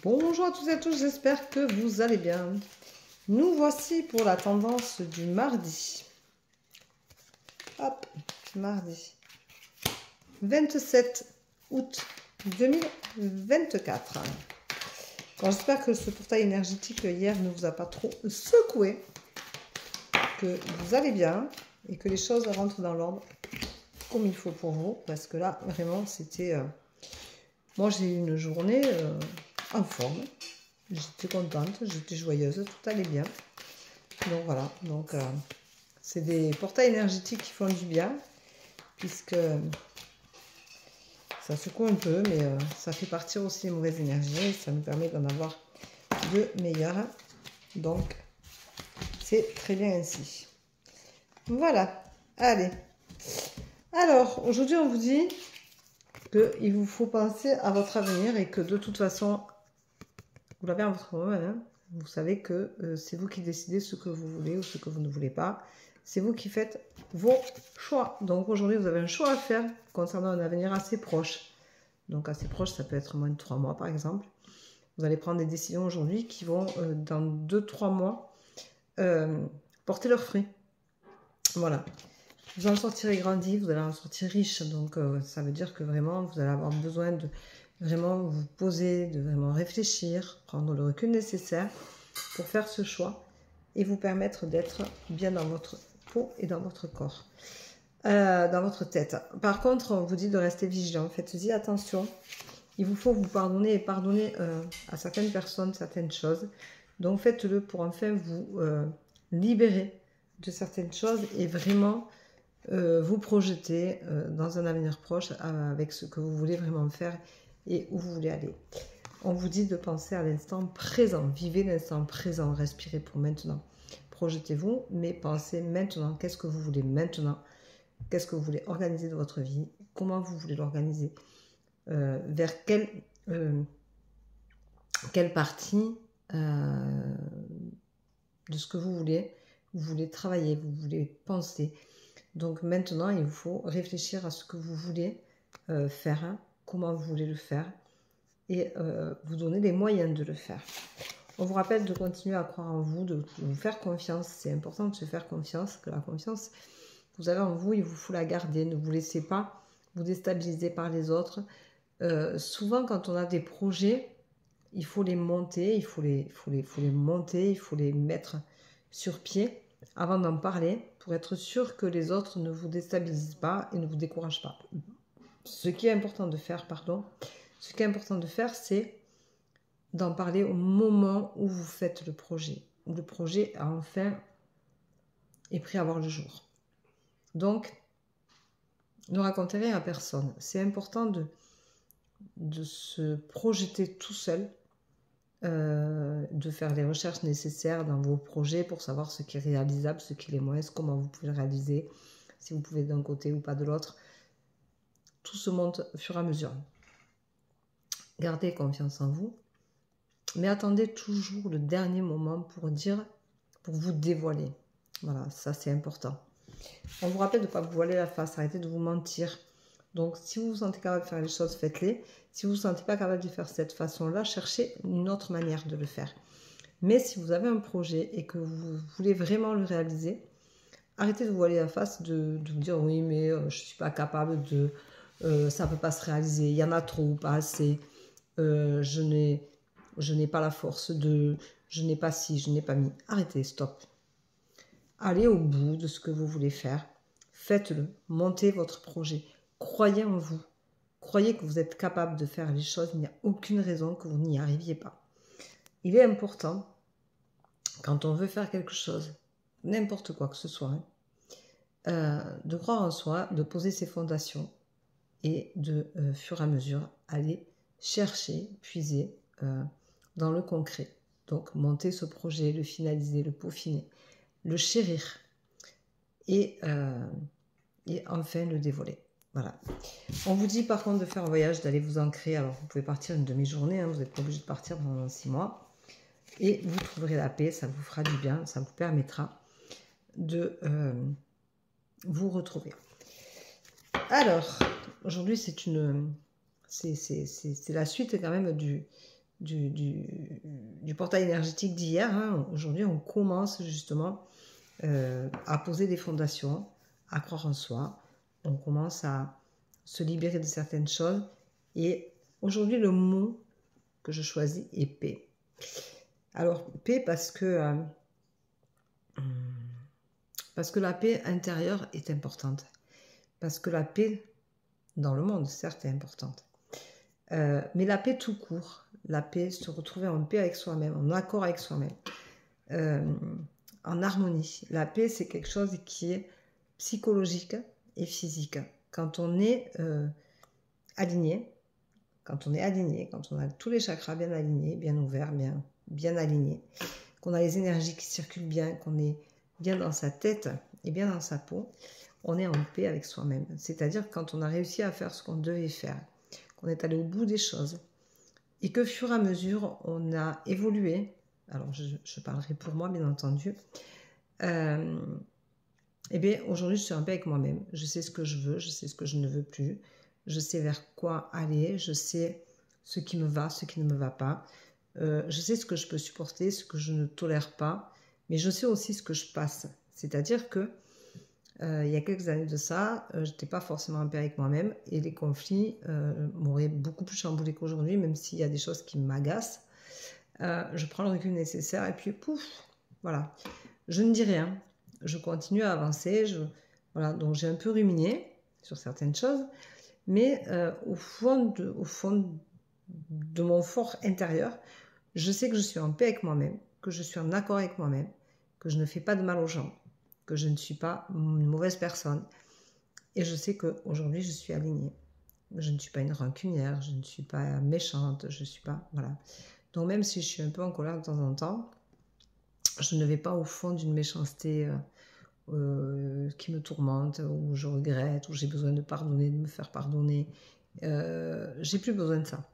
Bonjour à toutes et à tous, j'espère que vous allez bien. Nous voici pour la tendance du mardi. Hop, mardi 27 août 2024. J'espère que ce portail énergétique hier ne vous a pas trop secoué, que vous allez bien et que les choses rentrent dans l'ordre comme il faut pour vous, parce que là, vraiment, c'était... Moi, j'ai eu une journée en forme. J'étais contente, j'étais joyeuse, tout allait bien. Donc voilà, donc c'est des portails énergétiques qui font du bien, puisque ça secoue un peu, mais ça fait partir aussi les mauvaises énergies, et ça nous permet d'en avoir de meilleures. Donc, c'est très bien ainsi. Voilà, allez. Alors, aujourd'hui, on vous dit qu'il vous faut penser à votre avenir et que de toute façon, vous l'avez en votre main, hein. Vous savez que c'est vous qui décidez ce que vous voulez ou ce que vous ne voulez pas. C'est vous qui faites vos choix. Donc aujourd'hui, vous avez un choix à faire concernant un avenir assez proche. Donc assez proche, ça peut être moins de 3 mois par exemple. Vous allez prendre des décisions aujourd'hui qui vont, dans 2-3 mois, porter leurs fruits. Voilà. Vous en sortirez grandi, vous allez en sortir riche. Donc ça veut dire que vraiment, vous allez avoir besoin de vraiment vous poser, de vraiment réfléchir, prendre le recul nécessaire pour faire ce choix et vous permettre d'être bien dans votre peau et dans votre corps, dans votre tête. Par contre, on vous dit de rester vigilant, faites-y attention. Il vous faut vous pardonner et pardonner à certaines personnes, certaines choses. Donc faites-le pour enfin vous libérer de certaines choses et vraiment vous projeter dans un avenir proche avec ce que vous voulez vraiment faire et où vous voulez aller. On vous dit de penser à l'instant présent. Vivez l'instant présent, respirez pour maintenant. Projetez-vous, mais pensez maintenant. Qu'est-ce que vous voulez maintenant? Qu'est-ce que vous voulez organiser de votre vie? Comment vous voulez l'organiser? Vers quelle partie de ce que vous voulez travailler, vous voulez penser. Donc maintenant, il vous faut réfléchir à ce que vous voulez faire, hein, comment vous voulez le faire, et vous donner les moyens de le faire. On vous rappelle de continuer à croire en vous, de vous faire confiance. C'est important de se faire confiance, que la confiance que vous avez en vous, il vous faut la garder. Ne vous laissez pas vous déstabiliser par les autres. Souvent, quand on a des projets, il faut les monter, il faut les monter, il faut les mettre sur pied avant d'en parler pour être sûr que les autres ne vous déstabilisent pas et ne vous découragent pas. Ce qui est important de faire, c'est d'en parler au moment où vous faites le projet, où le projet a enfin est prêt à voir le jour. Donc, ne racontez rien à personne. C'est important de se projeter tout seul, de faire les recherches nécessaires dans vos projets pour savoir ce qui est réalisable, ce qui l'est moins, comment vous pouvez le réaliser, si vous pouvez d'un côté ou pas de l'autre. Tout se monte au fur et à mesure. Gardez confiance en vous, mais attendez toujours le dernier moment pour vous dévoiler. Voilà, ça c'est important. On vous rappelle de ne pas vous voiler la face, arrêtez de vous mentir. Donc si vous vous sentez capable de faire les choses, faites-les. Si vous ne vous sentez pas capable de faire cette façon-là, cherchez une autre manière de le faire. Mais si vous avez un projet et que vous voulez vraiment le réaliser, arrêtez de vous voiler la face, de vous dire oui mais je ne suis pas capable de... ça ne peut pas se réaliser, il y en a trop ou pas assez, je n'ai pas la force de... je n'ai pas ci, je n'ai pas mis. Arrêtez, stop. Allez au bout de ce que vous voulez faire. Faites-le. Montez votre projet. Croyez en vous. Croyez que vous êtes capable de faire les choses. Il n'y a aucune raison que vous n'y arriviez pas. Il est important, quand on veut faire quelque chose, n'importe quoi que ce soit, de croire en soi, de poser ses fondations et de, fur et à mesure, aller chercher, puiser dans le concret. Donc, monter ce projet, le finaliser, le peaufiner, le chérir et enfin le dévoiler. Voilà. On vous dit par contre de faire un voyage, d'aller vous ancrer. Alors, vous pouvez partir une demi-journée, hein, vous n'êtes pas obligé de partir pendant 6 mois. Et vous trouverez la paix, ça vous fera du bien, ça vous permettra de vous retrouver. Alors, aujourd'hui, c'est la suite quand même du portail énergétique d'hier. Hein. Aujourd'hui, on commence justement à poser des fondations, à croire en soi. On commence à se libérer de certaines choses. Et aujourd'hui, le mot que je choisis est paix. Alors, paix parce que la paix intérieure est importante. Parce que la paix dans le monde, certes, est importante. Mais la paix tout court, la paix, se retrouver en paix avec soi-même, en accord avec soi-même, en harmonie. La paix, c'est quelque chose qui est psychologique et physique. Quand on est aligné, quand on a tous les chakras bien alignés, bien ouverts, bien alignés, qu'on a les énergies qui circulent bien, qu'on est bien dans sa tête et bien dans sa peau, on est en paix avec soi-même. C'est-à-dire quand on a réussi à faire ce qu'on devait faire, qu'on est allé au bout des choses, et que, fur et à mesure, on a évolué. Alors, je parlerai pour moi, bien entendu. Eh bien, aujourd'hui, je suis en paix avec moi-même. Je sais ce que je veux, je sais ce que je ne veux plus. Je sais vers quoi aller, je sais ce qui me va, ce qui ne me va pas. Je sais ce que je peux supporter, ce que je ne tolère pas. Mais je sais aussi ce que je passe. C'est-à-dire que il y a quelques années de ça, je n'étais pas forcément en paix avec moi-même et les conflits m'auraient beaucoup plus chamboulé qu'aujourd'hui, même s'il y a des choses qui m'agacent. Je prends le recul nécessaire et puis pouf, voilà. Je ne dis rien, je continue à avancer. Voilà, donc j'ai un peu ruminé sur certaines choses, mais au fond de mon fort intérieur, je sais que je suis en paix avec moi-même, que je suis en accord avec moi-même, que je ne fais pas de mal aux gens, que je ne suis pas une mauvaise personne. Et je sais qu'aujourd'hui, je suis alignée. Je ne suis pas une rancunière, je ne suis pas méchante, je ne suis pas... Voilà. Donc même si je suis un peu en colère de temps en temps, je ne vais pas au fond d'une méchanceté qui me tourmente, où je regrette, où j'ai besoin de pardonner, de me faire pardonner. J'ai plus besoin de ça.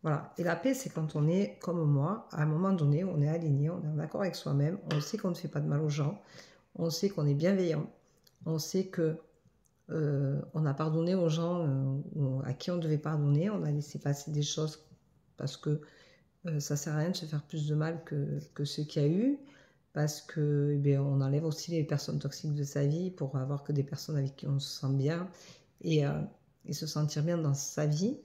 Voilà. Et la paix, c'est quand on est comme moi, à un moment donné, on est aligné, on est en accord avec soi-même, on sait qu'on ne fait pas de mal aux gens, on sait qu'on est bienveillant, on sait que on a pardonné aux gens à qui on devait pardonner, on a laissé passer des choses parce que ça sert à rien de se faire plus de mal que ce qu'il y a eu, parce que eh bien, on enlève aussi les personnes toxiques de sa vie pour avoir que des personnes avec qui on se sent bien et se sentir bien dans sa vie.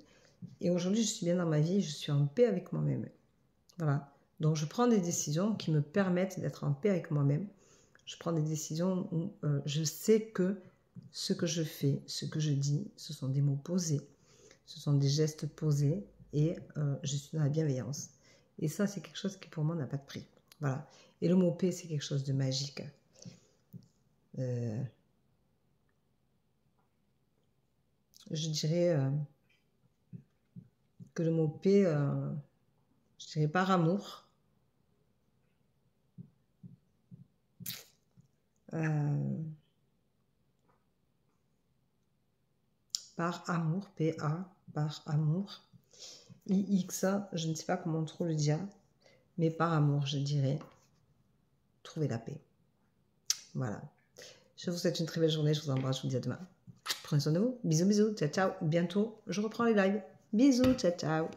Et aujourd'hui, je suis bien dans ma vie, je suis en paix avec moi-même. Voilà. Donc, je prends des décisions qui me permettent d'être en paix avec moi-même. Je prends des décisions où je sais que ce que je fais, ce que je dis, ce sont des mots posés, ce sont des gestes posés et je suis dans la bienveillance. Et ça, c'est quelque chose qui pour moi n'a pas de prix. Voilà. Et le mot paix, c'est quelque chose de magique. Je dirais que le mot paix, je dirais par amour. Par amour, P-A, par amour. I-X, je ne sais pas comment trop le dire, mais par amour, je dirais trouver la paix. Voilà. Je vous souhaite une très belle journée, je vous embrasse, je vous dis à demain. Prenez soin de vous, bisous, bisous, ciao, ciao. Bientôt, je reprends les lives. Bisous, ciao, ciao.